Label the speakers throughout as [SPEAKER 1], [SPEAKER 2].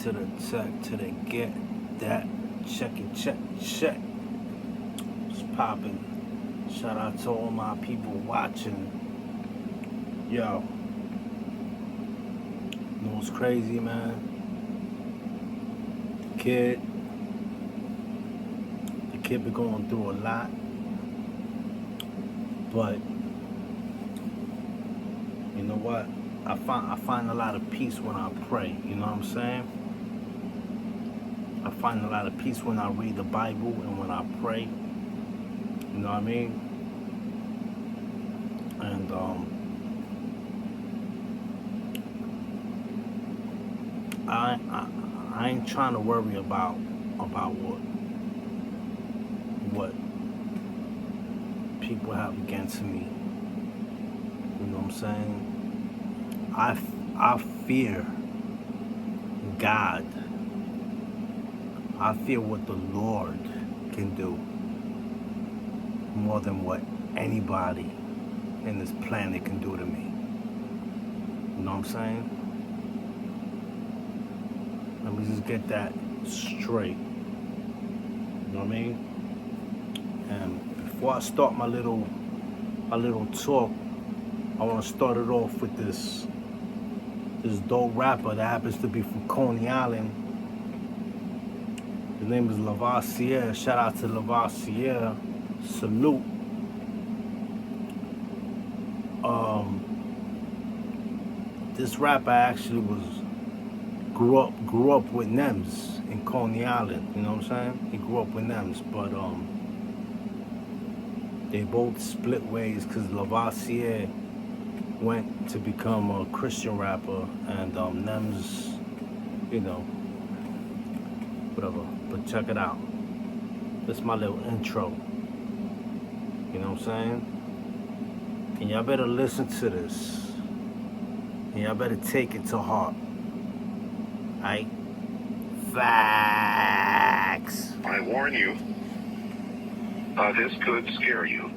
[SPEAKER 1] to the Teck, to the get that check it, check. It's popping. Shout out to all my people watching. Yo, you know what's crazy, man? The kid been going through a lot, but you know what? I find a lot of peace when I pray. You know what I'm saying? I find a lot of peace when I read the Bible and when I pray. You know what I mean? And I ain't trying to worry about what people have against me. You know what I'm saying? I fear God. I fear what the Lord can do more than what anybody in this planet can do to me. You know what I'm saying? Let me just get that straight. You know what I mean? And before I start my little talk, I want to start it off with this dope rapper that happens to be from Coney Island. His name is Faaxxxxx. Shout out to Faaxxxxx. Salute. This rapper actually grew up with Nems in Coney Island. You know what I'm saying? He grew up with Nems, but they both split ways because Faaxxxxx went to become a Christian rapper, and Nems, you know, whatever. But check it out. This is my little intro. You know what I'm saying? And y'all better listen to this. And y'all better take it to heart. Aight? Facts.
[SPEAKER 2] I warn you, this could scare you.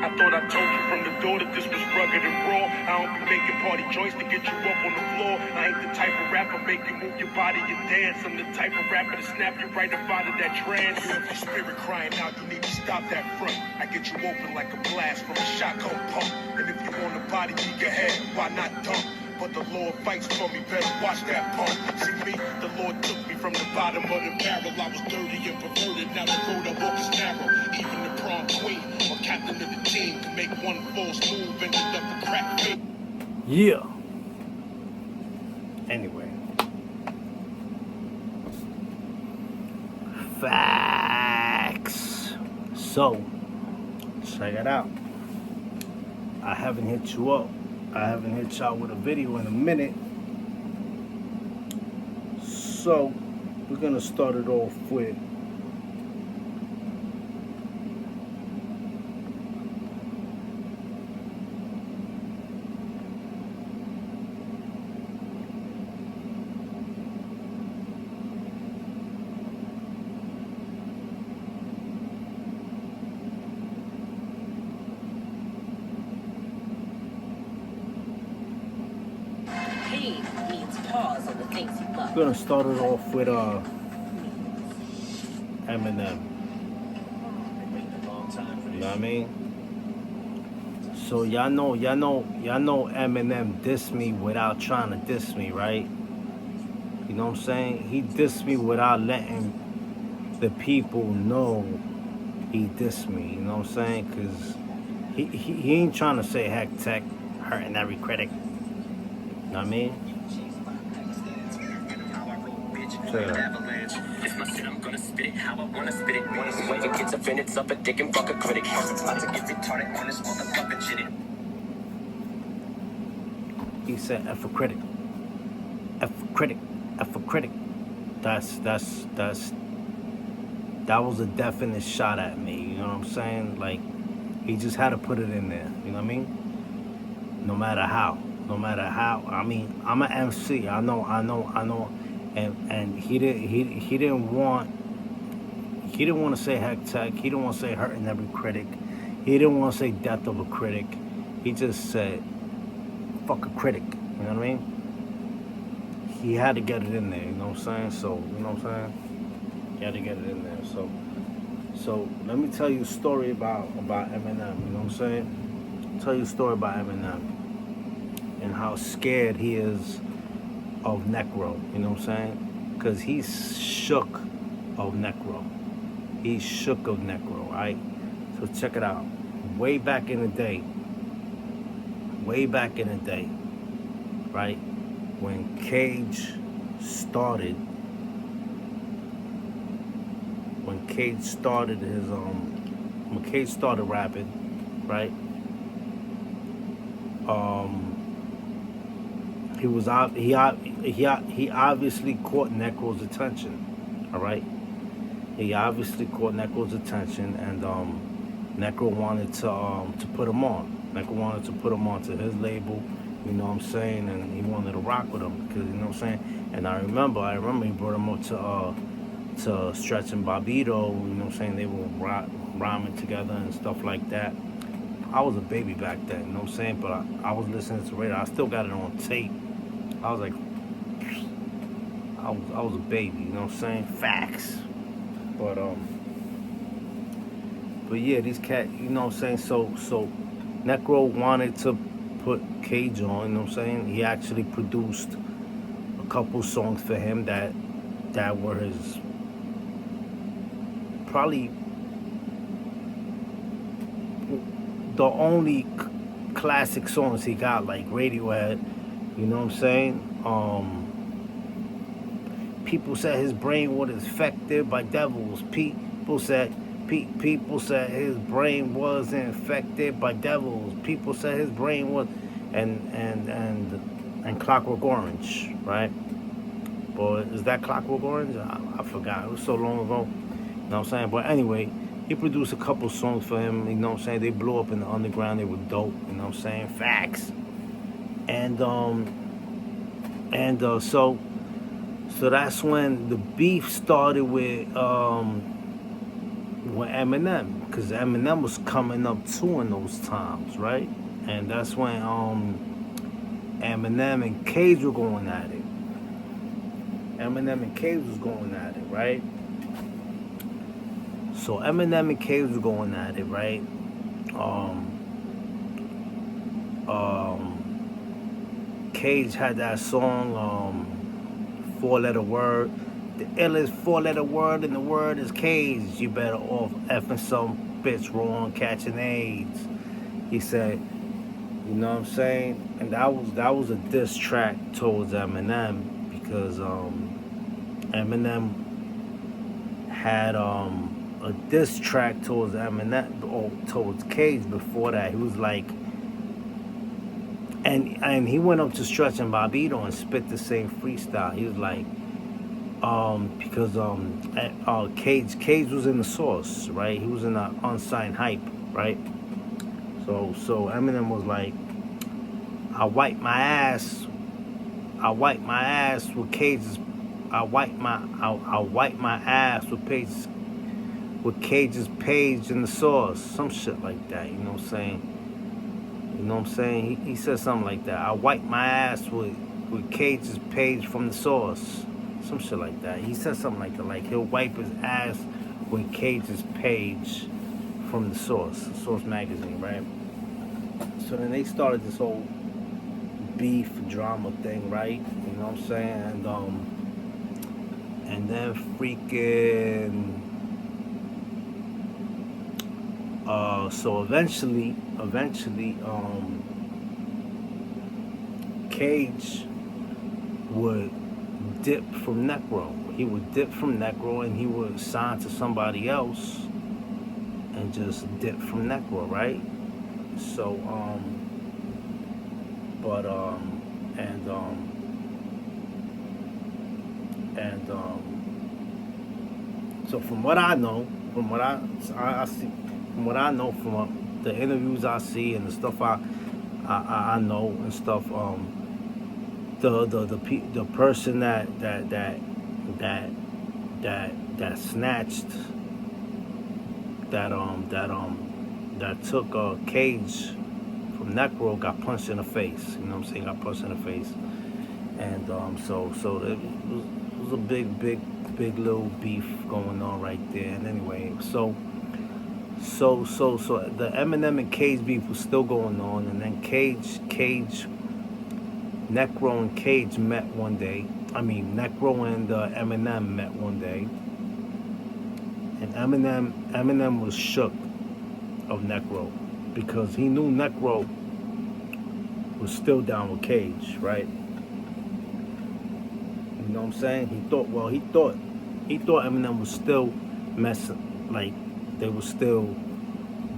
[SPEAKER 3] I thought I told you from the door that this was rugged and raw. I don't be making party joints to get you up on the floor. I ain't the type of rapper make you move your body and dance. I'm the type of rapper to snap you right up out of that trance. You have your spirit crying out, you need to stop that front. I get you open like a blast from a shotgun pump. And if you want a body in your head, why not dump? But the Lord fights for me, better watch that pump. See me, the Lord took me from the bottom of the barrel. I was dirty and perverted, now the road I walk is narrow. Even the prom queen or captain of the team can make one false move and end up a crack me.
[SPEAKER 1] Yeah. Anyway. Facts. So, check it out. I haven't hit you up. I haven't hit y'all with a video in a minute. So, we're going to start it off with I'm gonna start it off with Eminem. You know what I mean? So y'all know Eminem dissed me without trying to diss me, right? You know what I'm saying? He dissed me without letting the people know he dissed me. You know what I'm saying? Cause he ain't trying to say heck Teck hurting every critic. You know what I mean?
[SPEAKER 4] It's my shit, I'm gonna spit it how I wanna spit it. Wanna swing and kids offended, suck a dick and fuck a critic. About to get retarded on this motherfucking shit.
[SPEAKER 1] He said F a critic. F a critic. F a critic. That was a definite shot at me, you know what I'm saying? Like, he just had to put it in there, you know what I mean? No matter how. I mean, I'm an MC. I know. And he didn't want He didn't want to say heck Teck. He didn't want to say hurting every critic. He didn't want to say death of a critic. He just said, fuck a critic. You know what I mean? He had to get it in there, you know what I'm saying? So, you know what I'm saying? He had to get it in there. So let me tell you a story about Eminem, you know what I'm saying? Tell you a story about Eminem and how scared he is of Necro, you know what I'm saying? Because he's shook of Necro. He's shook of Necro, right? So check it out. Way back in the day, right? When Cage started rapping, right? He obviously caught Necro's attention, all right? He obviously caught Necro's attention, and Necro wanted to put him on. Necro wanted to put him onto his label, you know what I'm saying, and he wanted to rock with him, because you know what I'm saying. And I remember he brought him up to Stretch and Bobbito, you know what I'm saying. They were rhyming together and stuff like that. I was a baby back then, you know what I'm saying, but I was listening to radio. I still got it on tape. I was like, I was a baby, you know what I'm saying? Facts. But yeah, these cat, you know what I'm saying? So Necro wanted to put Cage on, you know what I'm saying? He actually produced a couple songs for him that were his probably the only classic songs he got, like Radiohead, you know what I'm saying? People said his brain was infected by devils. People said his brain was infected by devils. People said his brain was and Clockwork Orange, right? Boy, is that Clockwork Orange? I forgot. It was so long ago. You know what I'm saying? But anyway, he produced a couple songs for him, you know what I'm saying? They blew up in the underground, they were dope, you know what I'm saying? Facts. So that's when the beef started with Eminem, because Eminem was coming up too in those times, right? And that's when Eminem and Cage were going at it. Right? So Eminem and Cage was going at it, right? Cage had that song, 4-letter word. The illest 4-letter word in the word is Cage. You better off effing some bitch wrong, catching AIDS. He said, you know what I'm saying? And that was a diss track towards Eminem, because Eminem had a diss track towards Eminem, or towards Cage before that. He was like, and he went up to Stretch and Bobbito and spit the same freestyle. He was like, because Cage was in the Source, right? He was in the Unsigned Hype, right? So Eminem was like, I wipe my ass with Cage's. I wipe my ass with Cage's page in the Source, some shit like that. You know what I'm saying? You know what I'm saying? He said something like that. I wipe my ass with Cage's page from the Source, some shit like that. He said something like that, like he'll wipe his ass with Cage's page from the Source magazine, right? So then they started this whole beef drama thing, right? You know what I'm saying? And then freaking so eventually Cage would dip from Necro. He would dip from Necro and he would sign to somebody else and just dip from Necro, right? So so from what I know, from what I see, from what I know, from the interviews I see and the stuff I know and stuff, the person that snatched that took Cage from Necro got punched in the face. You know what I'm saying? Got punched in the face, and so it was a big little beef going on right there. And anyway, so the Eminem and Cage beef was still going on, and then Necro and Cage met one day. I mean, Necro and Eminem met one day, and Eminem was shook of Necro because he knew Necro was still down with Cage, right? You know what I'm saying? He thought Eminem was still messing, like they were still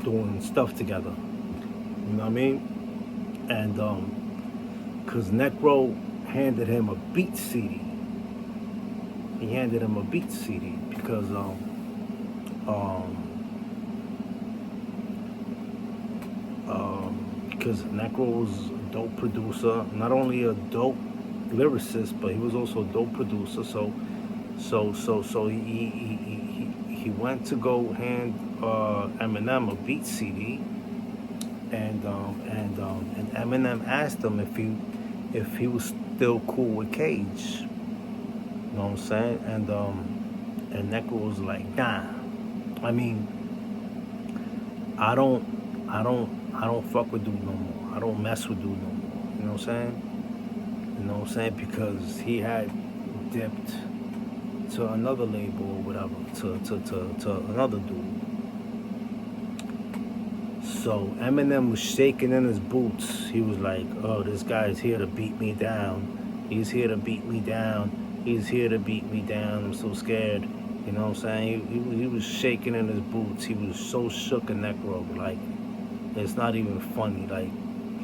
[SPEAKER 1] doing stuff together. You know what I mean? And cause Necro handed him a beat CD. He handed him a beat CD because because Necro was a dope producer, not only a dope lyricist, but he was also a dope producer. So he went to go hand Eminem a beat CD, and Eminem asked him if he was still cool with Cage. You know what I'm saying? And Necro was like, nah. I mean, I don't fuck with dude no more. I don't mess with dude no more. You know what I'm saying? You know what I'm saying? Because he had dipped to another label or whatever, to another dude. So Eminem was shaking in his boots. He was like, oh, this guy's here to beat me down. He's here to beat me down. He's here to beat me down. I'm so scared. You know what I'm saying? He was shaking in his boots. He was so shook in Necro. Like, it's not even funny. Like,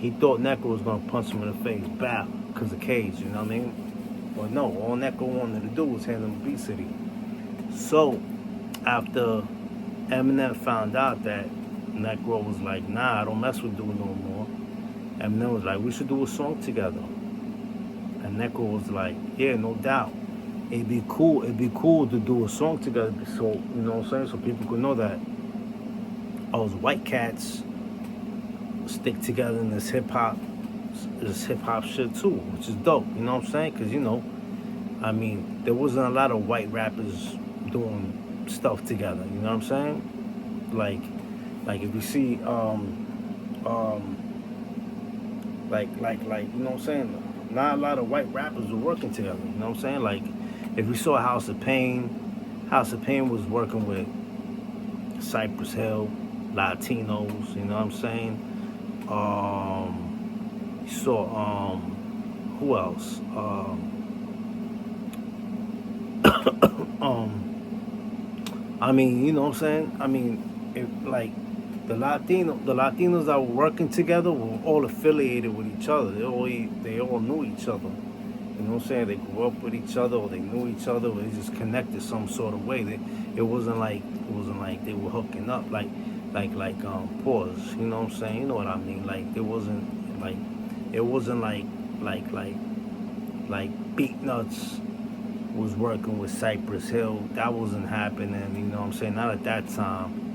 [SPEAKER 1] he thought Necro was going to punch him in the face. Bow. Because of Cage. You know what I mean? But no, all Necro wanted to do was hand him a beat city. So, after Eminem found out that Necro was like, nah, I don't mess with dude no more, Eminem was like, we should do a song together. And Necro was like, yeah, no doubt. It'd be cool to do a song together, so, you know what I'm saying, so people could know that us white cats stick together in this hip hop shit too, which is dope, you know what I'm saying? Because, you know, I mean, there wasn't a lot of white rappers doing stuff together, you know what I'm saying? Like if you see, you know what I'm saying? Not a lot of white rappers were working together, you know what I'm saying? Like, if we saw House of Pain was working with Cypress Hill, Latinos, you know what I'm saying? You saw, who else? I mean, you know what I'm saying? I mean, like, the Latinos that were working together were all affiliated with each other. They all knew each other. You know what I'm saying? They grew up with each other, or they knew each other, or they just connected some sort of way. It wasn't like they were hooking up, like pause. You know what I'm saying? You know what I mean? Like, it wasn't like Beat Nuts was working with Cypress Hill. That wasn't happening. You know what I'm saying? Not at that time.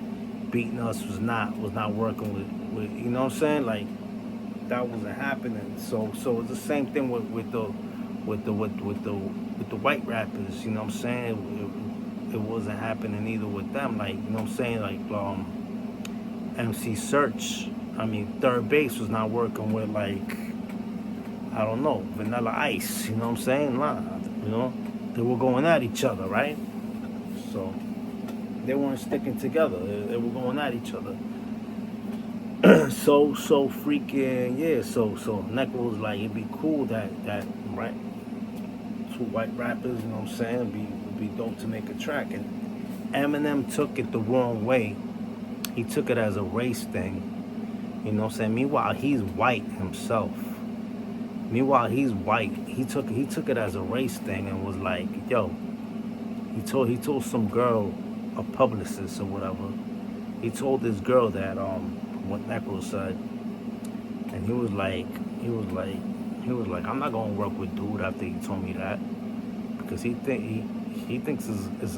[SPEAKER 1] Beat Nuts was not working with you know what I'm saying? Like, that wasn't happening. So it's the same thing with the white rappers, you know what I'm saying? It wasn't happening either with them. Like, you know what I'm saying? Like, MC Search, I mean, Third Base was not working with, like, I don't know, Vanilla Ice, you know what I'm saying? Nah, you know, they were going at each other, right? So they weren't sticking together. They were going at each other. so freaking, yeah, so Necro was like, it'd be cool that right, two white rappers, you know what I'm saying, it'd be dope to make a track. And Eminem took it the wrong way. He took it as a race thing, you know what I'm saying? Meanwhile, he's white himself. He took it as a race thing and was like, yo, he told some girl, a publicist or whatever, he told this girl that what Necro said, and he was like, I'm not gonna work with dude after he told me that, because he thinks it's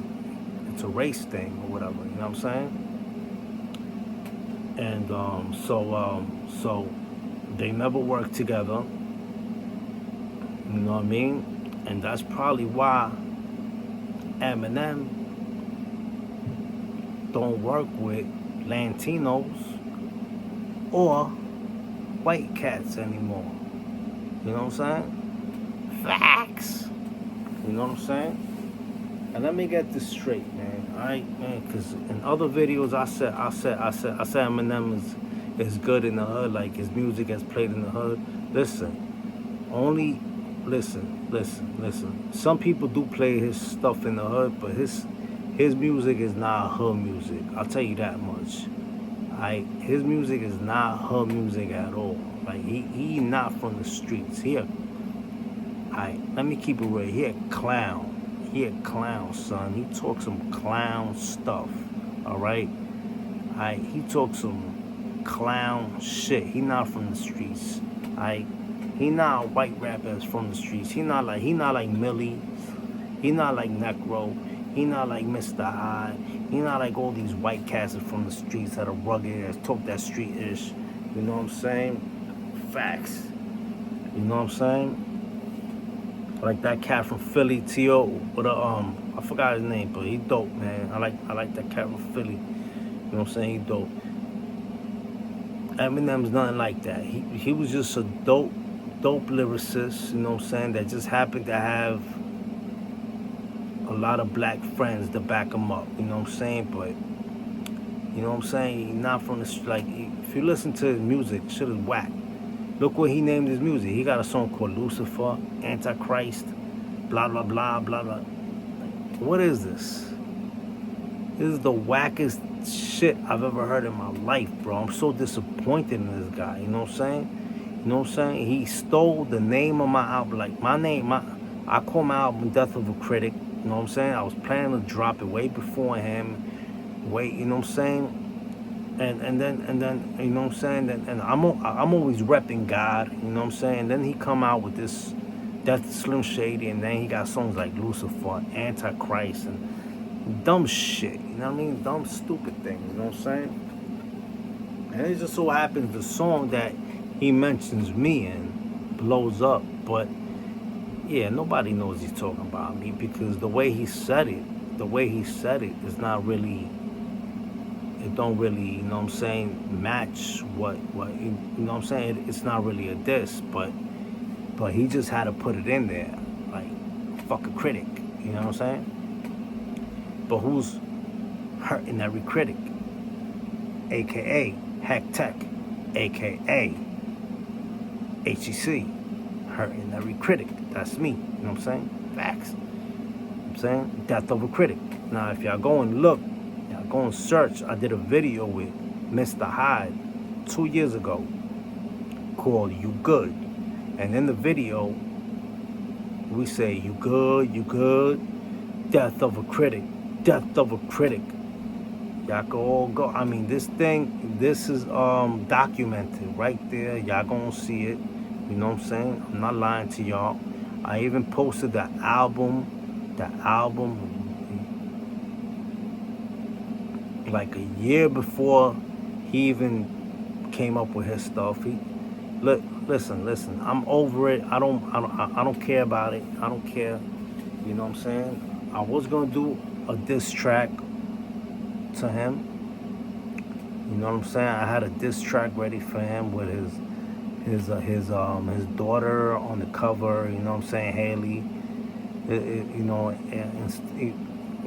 [SPEAKER 1] a race thing or whatever, you know what I'm saying? And so they never worked together. You know what I mean? And that's probably why Eminem don't work with Latinos or white cats anymore. You know what I'm saying? Facts. You know what I'm saying? And let me get this straight, man. Alright, man, because in other videos I said Eminem is good in the hood, like his music gets played in the hood. Listen. Some people do play his stuff in the hood, but his music is not hood music. I'll tell you that much. His music is not hood music at all. Like he not from the streets. Let me keep it real. He a clown. He a clown, son. He talks some clown stuff. Alright? He talks some clown shit. He not from the streets. He not a white rapper that's from the streets. He not like Millie. He not like Necro. He not like Mr. Hyde. He not like all these white cats from the streets that are rugged, that talk that street-ish. You know what I'm saying? Facts. You know what I'm saying? Like that cat from Philly, T.O. with I forgot his name, but he dope, man. I like that cat from Philly. You know what I'm saying? He dope. Eminem's nothing like that. He was just a dope lyricist, you know what I'm saying, that just happened to have a lot of black friends to back him up, you know what I'm saying? But you know what I'm saying, he's not from the, like, if you listen to his music, shit is whack. Look what he named his music. He got a song called Lucifer, Antichrist, blah blah blah blah blah. What is this? This is the wackest shit I've ever heard in my life, bro. I'm so disappointed in this guy, you know what I'm saying? You know what I'm saying? He stole the name of my album. Like I call my album Death of a Critic. You know what I'm saying? I was planning to drop it way before him. You know what I'm saying? And then you know what I'm saying? And I'm always repping God, you know what I'm saying? And then he come out with this Death Slim Shady, and then he got songs like Lucifer, Antichrist, and dumb shit. You know what I mean? Dumb, stupid things. You know what I'm saying? And it just so happens the song that he mentions me in blows up, but yeah, nobody knows he's talking about me because the way he said it is not really, it don't really, you know what I'm saying, match what you know what I'm saying. It's not really a diss, but he just had to put it in there, like fuck a critic, you know what I'm saying. But who's hurting every critic? AKA Teck, AKA HEC, hurting every critic. That's me, you know what I'm saying? Facts. You know what I'm saying? Death of a Critic. Now, if y'all go and look, y'all go and search, I did a video with Mr. Hyde 2 years ago called You Good. And in the video, we say, you good, death of a critic, death of a critic. Y'all can all go. I mean, this is documented right there. Y'all gonna see it. You know what I'm saying? I'm not lying to y'all. I even posted the album like a year before he even came up with his stuff. Listen, I'm over it. I don't care about it. I don't care. You know what I'm saying? I was gonna do a diss track to him. You know what I'm saying? I had a diss track ready for him with his daughter on the cover. You know what I'm saying? Haley. You know,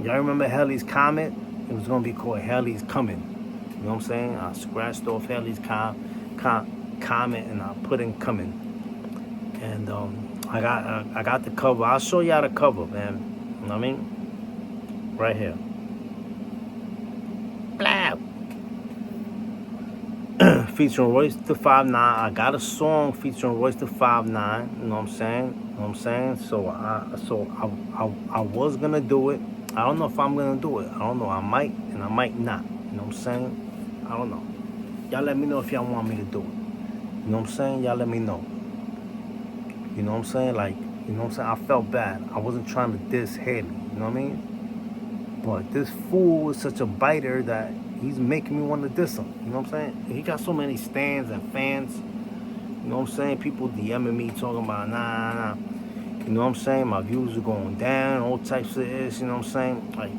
[SPEAKER 1] y'all remember Haley's comment? It was gonna be called Haley's Coming. You know what I'm saying? I scratched off Haley's comment and I put in Coming. And I got the cover. I'll show y'all the cover, man. You know what I mean? Right here. Blab. Featuring Royce the 5'9". I got a song featuring Royce the 5'9". You know what I'm saying? You know what I'm saying? So I was gonna do it. I don't know if I'm gonna do it. I don't know. I might and I might not. You know what I'm saying? I don't know. Y'all let me know if y'all want me to do it. You know what I'm saying? Y'all let me know. You know what I'm saying? Like, you know what I'm saying? I felt bad. I wasn't trying to diss Haley. You know what I mean? But this fool is such a biter that he's making me want to diss him. You know what I'm saying? He got so many stands and fans. You know what I'm saying? People DMing me talking about nah. You know what I'm saying? My views are going down, all types of this. You know what I'm saying? Like,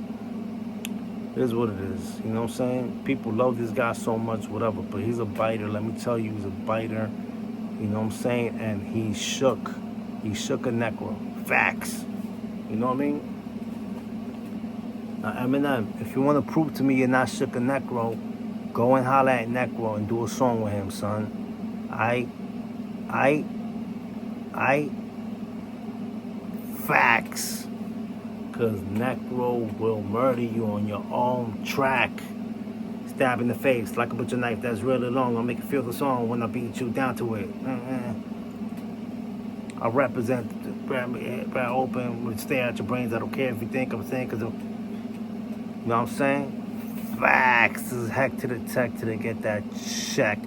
[SPEAKER 1] it is what it is. You know what I'm saying? People love this guy so much, whatever. But he's a biter. Let me tell you, he's a biter. You know what I'm saying? And he shook. He shook a Necro. Facts. You know what I mean? Now, Eminem, if you want to prove to me you're not shook a Necro, go and holler at Necro and do a song with him, son. I facts. Because Necro will murder you on your own track. Stab in the face like a butcher knife that's really long. I'll make you feel the song when I beat you down to it. I represent the brand open, would stare at your brains. I don't care if you think I'm saying, because, you know what I'm saying? Facts. This is heck to the tech to get that check.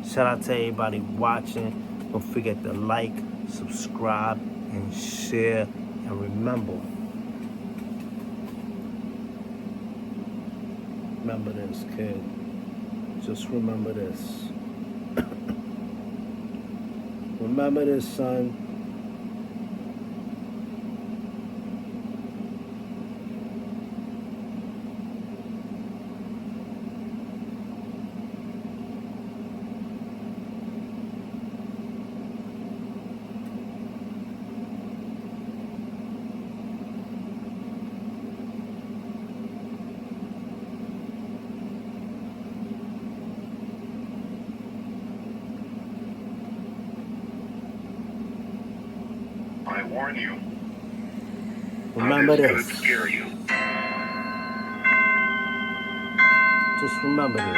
[SPEAKER 1] Shout out to everybody watching. Don't forget to like, subscribe, and share. And remember this, kid. Just remember this. Remember this, son.
[SPEAKER 2] I warn you.
[SPEAKER 1] Remember this.
[SPEAKER 2] Could scare you.
[SPEAKER 1] Just remember this.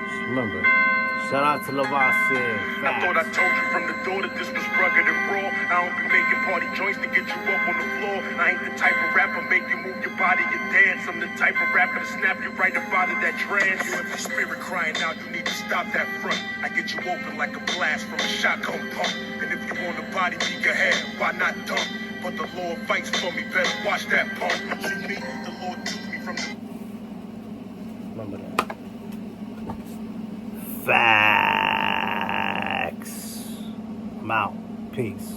[SPEAKER 1] Just remember. Shout out to Lavoisier.
[SPEAKER 3] I thought I told you from the door that this was rugged and raw. I don't be making party joints to get you up on the floor. I ain't the type of rapper make you move your body and dance. I'm the type of rapper to snap you right up out of that trance. You have your spirit crying out, you need to stop that front. I get you open like a blast from a shotgun pump. And if you want a body, be go ahead, why not dump? But the Lord fights for me, better watch that pump. See me, the Lord took me from the...
[SPEAKER 1] Remember that. Facts. I'm out. Peace.